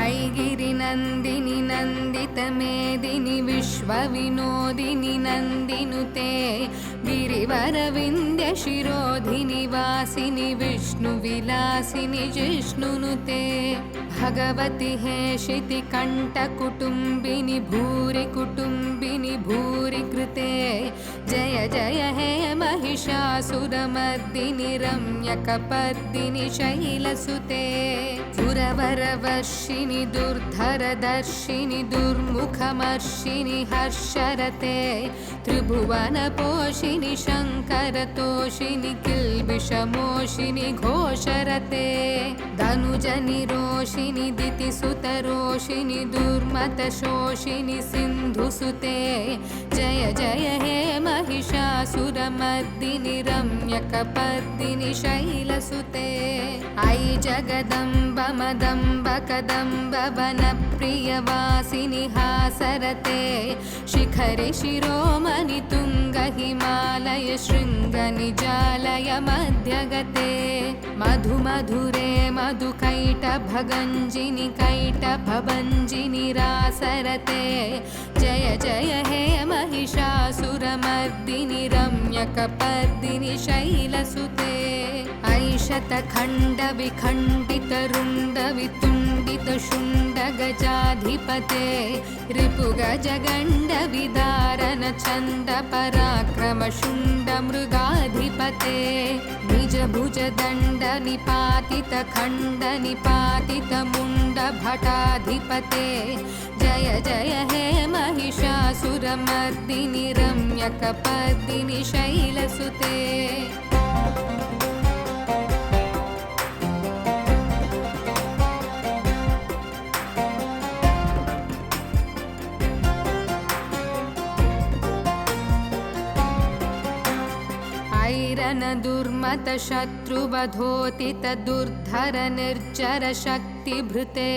ऐगिरिनन्दिनि नन्दितमेदिनि विश्वविनोदिनि नन्दिनुते गिरिवरविन्द्यशिरोधिनि वासिनि विष्णुविलासिनि जिष्णुनुते भगवति हेशितिकण्ठकुटुम्बिनि भूरि कुटुम्बिनि भूरि कृते जय जय हे महिषासुरमर्दिनि रम्यकपर्दिनि शैलसुते सुरवरवर्षिणि दुर्धरदर्शिनि दुर्मुखमर्षिनि हर्षरते त्रिभुवनपोषिनि शङ्करतोषिनि किल्बिषमोषिनि घोषरते धनुजनिरोषिनि दितिसुतरोषिनि दुर्मतशोषिनि सिन्धुसुते जय जय हे महिषासुरमर्दिनि रम्यकपर्दिनि शैलसुते ऐ जगदम्ब मदम्ब कदम्ब वनप्रियवासिनि हासरते शिखरि शिरोमणि तुङ्ग हिमालय शृङ्गनिजालय मध्यगते मधुमधुरे मधुकैटभगञ्जिनि कैटभभञ्जिनि रासरते जय जय हे महिषासुरमर्दिनि रम्यकपर्दिनि शैलसुते ऐशतखण्डविखण्डितरुण्डवितुण्डितशुण्डगजाधिपते रिपुगजगण्डविदारण चण्डपराक्रमशुण्डमृगाधिपते निजभुजदण्डनिपातितखण्डनिपातितमुण्डभटाधिपते जय जय हे महिषासुरमर्दिनि रम्यकपर्दिनि शैलसुते ऐरन दुर्मत शत्रुवधोतित दुर्धर निर्जर शक्तिभृते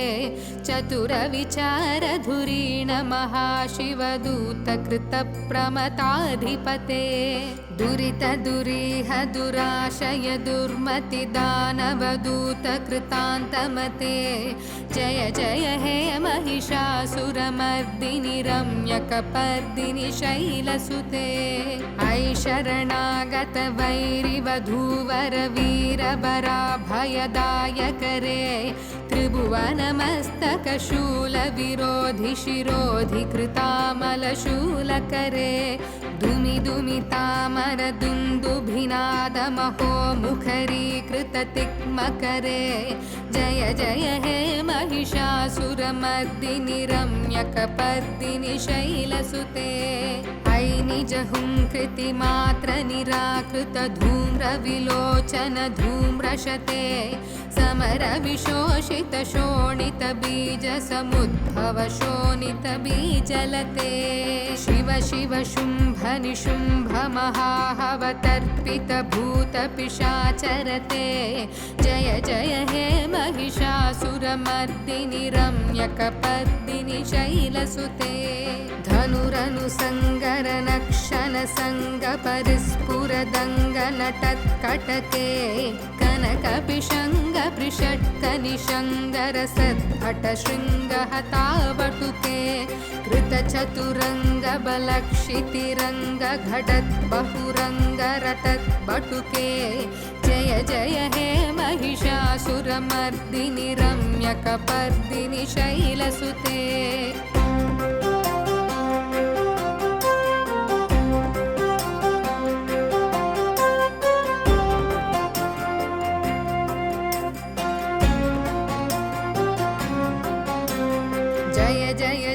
चतुर विचार धुरीण महाशिवदूत कृत प्रमताधिपते दुरित दुरीह दुराशय दुर्मति दानवदूत कृतान्तमते जय जय हे महिषासुरमर्दिनि रम्यकपर्दिनि शैलसुते ऐ शरणागत वैरिवधूवर वीरबराभयदायकरे त्रिभुवनमस्तकशूलविरोधि शिरोधि कृतामलशूलकरे दुमि दुमितामर दुन्दुभिनादमहो मुखरीकृततिक्मकरे जय जय हे महिषासुरमर्दिनि रम्यकपर्दिनि शैलसुते ऐ निजहुङ्कृतिमात्र निराकृत धूम्रविलोचन धूम्रशते समर विशोषित शोणित बीज समुद्भव शोणित बीजलते शिव शिव शुम्भ निशुम्भ महाहवतर्पित भूत पिशाचरते जय जय हे महिषासुरमर्दिनि रम्यकपर्दिनि शैलसुते धनुरनुसङ्गर नक्षन संग परिस्फुरदङ्ग नटत्कटके कनकपिशङ्ग पृषट्कनिशङ्गर सद्भट शृङ्गहतावटुके कृतचतुरङ्ग बलक्षितिरङ्ग घटत् बहुरङ्ग रटत् बटुके जय जय हे महिषासुरमर्दिनि रम्यकपर्दिनि शैलसुते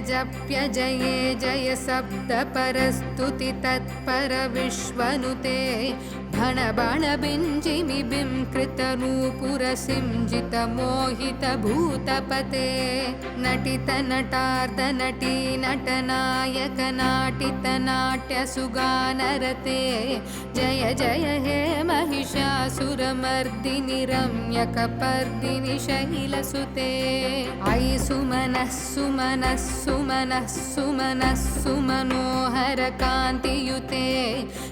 जप्य जये जय शब्द परस्तुति तत्पर विश्वनुते भण बण बिञ्जिमि बिं कृत नूपुर सिंजित मोहित भूतपते नटित नटार्द नटी नटनायक नाटित नाट्य सुगानरते जय जय हे महिषासुरमर्दिनि रम्यकपर्दिनि शैलसुते ऐ सुमनः सुमनः सुमनः सुमनः सुमनोहर कान्तियुते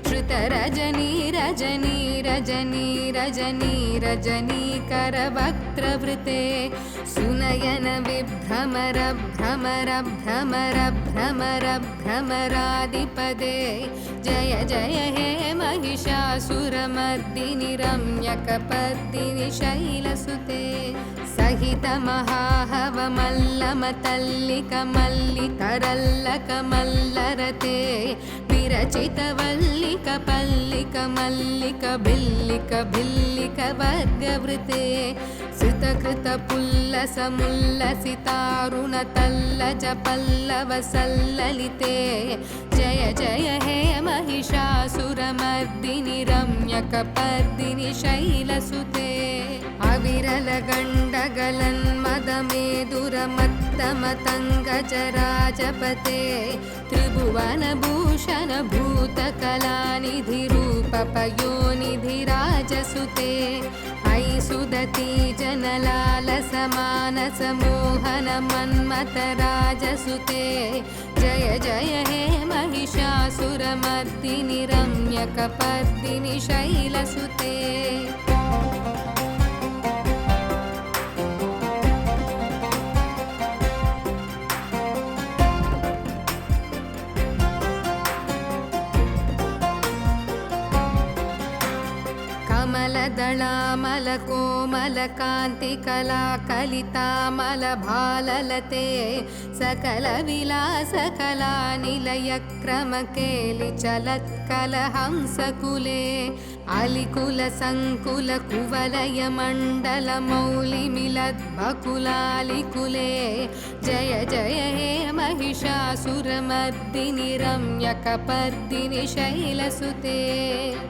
श्रुतरजनी रजनी रजनी रजनी रजनीकरवक्त्रवृते सुनयन विभ्रमर भ्रमर भ्रमर भ्रमर भ्रमरादिपदे जय जय हे महिषासुरमर्दिनि रम्यकपर्दिनि शैलसुते सहित महाहवमल्लमतल्लिकमल्लितरल्लकमल्लरते विरचितवल्लिक पल्लिक मल्लिक भिल्लिक भिल्लिक वर्गवृते श्रुतकृत पुल्लसमुल्लसितारुणतल्लज पल्लवसल्ललिते जय जय हे महिषासुरमर्दिनि रम्यकपर्दिनि शैलसुते अविरल गण्डगलन्मदमेदुरमत्तमतङ्गजराजपते त्रिभुवनभूषण भूतकलानिधिरूपपयोनिधिराजसुते अयि सुदती जनलालसमानसमोहन मन्मथराजसुते जय जय हे महिषासुरमर्दिनि रम्यकपर्दिनि शैलसुते कमलदलामल कोमल कान्तिकला कलितामल भाललते सकल विलास कला निलय क्रमकेलि चलत्कलहंसकुले अलिकुल संकुल कुवलय मण्डल मौलिमिलद्भकुलालिकुले जय जय हे महिषासुरमर्दिनि रम्यकपर्दिनि शैलसुते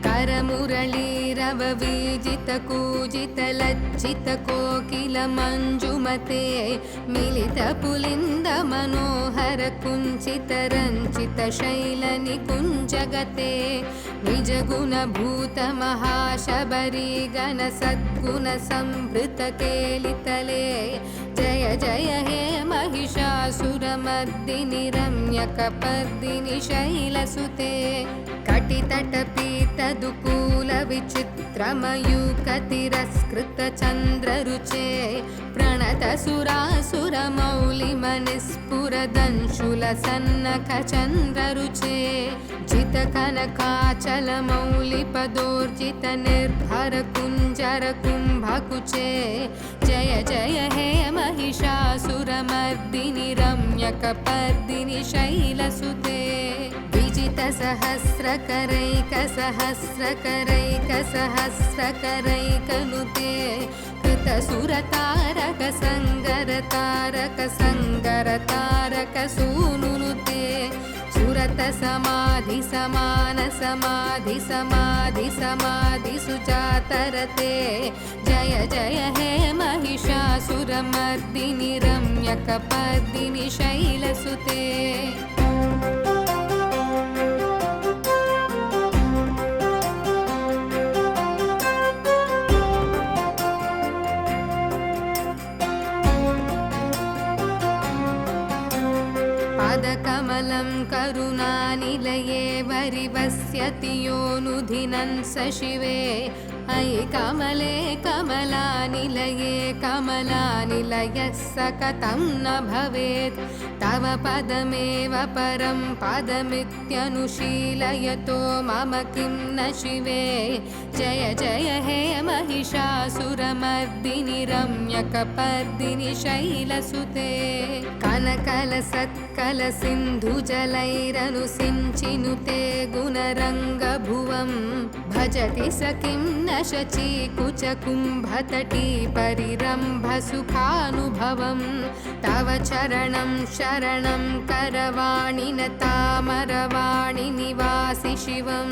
करमुरलीरव वीजित कूजित लज्जित कोकिल मञ्जुमते मिलित पुलिन्द मनोहर कुञ्चित रञ्चित शैल निकुञ्जगते निज गुण भूत महाशबरी गण सद्गुण संभृत केलितले जय जय हे महिषासुरमर्दिनि रम्यकपर्दिनि शैलसुते कटितटपीतदुकूल विचित्रमयूखतिरस्कृत चन्द्ररुचे प्रणत सुरासुरमौलिमनिस्फुरदंशुल सन्नख चन्द्ररुचे जित कनकाचल मौलिपदोर्जित निर्भर कुञ्जर कुम्भकुचे जय जय हे महिषासुरमर्दिनि रम्यकपर्दिनि शैलसुते विजित सहस्रकरैकसहस्रकरैकसहस्रकरैकनुते कृत सुरतारक संगरतारक संगरतारक सूनुनुते सुरत समाधि समान समाधि समाधि समाधि सुजातरते जय जय हे महिषासुरमर्दिनि रम्यकपर्दिनि शैलसुते कमलं करुणानिलये वरिवस्यति योऽनुधिनन् स शिवे अयि कमले कमलानिलये कमलानिलयः स कथं न भवेत् तव पदमेव परं पदमित्यनुशीलयतो मम किं न शिवे जय जय हे महिषासुरमर्दिनि रम्यकपर्दिनि शैलसुते कनकल सत्कल सिन्धुजलैरनुसिञ्चिनुते गुणरङ्गभुवं भजति स किं न शचीकुचकुम्भतटी परिरम्भसुखानुभवं तव चरणं शरणं करवाणि न तामरवाणि निवासि शिवं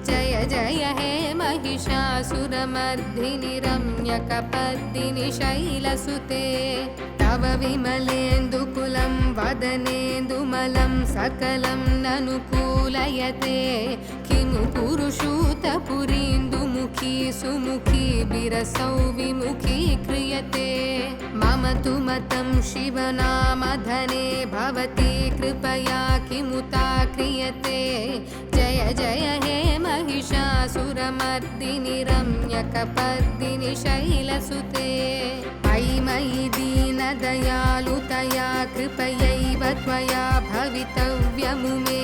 जय जय हे महिषासुरमर्दिनि रम्यकपर्दिनि शैलसुते तव विमलेन्दुकुलं वदनेन्दुमलं सकलं ननुकूलयते किमु पुरुषूतपुरीन्दुमुखी सुमुखी बिरसौ विमुखी क्रियते मम तु मतं शिवनामधने भवती कृपया किमुता क्रियते जय जय हे महिषासुरमर्दिनि रम्यकपर्दिनि शैलसुते अयि मयि दीनदयालुतया कृपयैव त्वया भवितव्यमुमे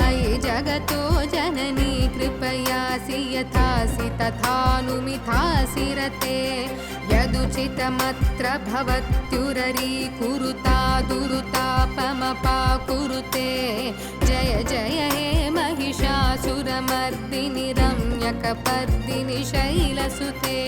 अयि जगतो जननी कृपयासि यथासि तथानुमिथासि रते यदुचितमत्र भवत्युररीकुरुता दुरुतापमपाकुरुते जय जय हे महिषासुरमर्दिनि रम्यकपर्दिनि शैलसुते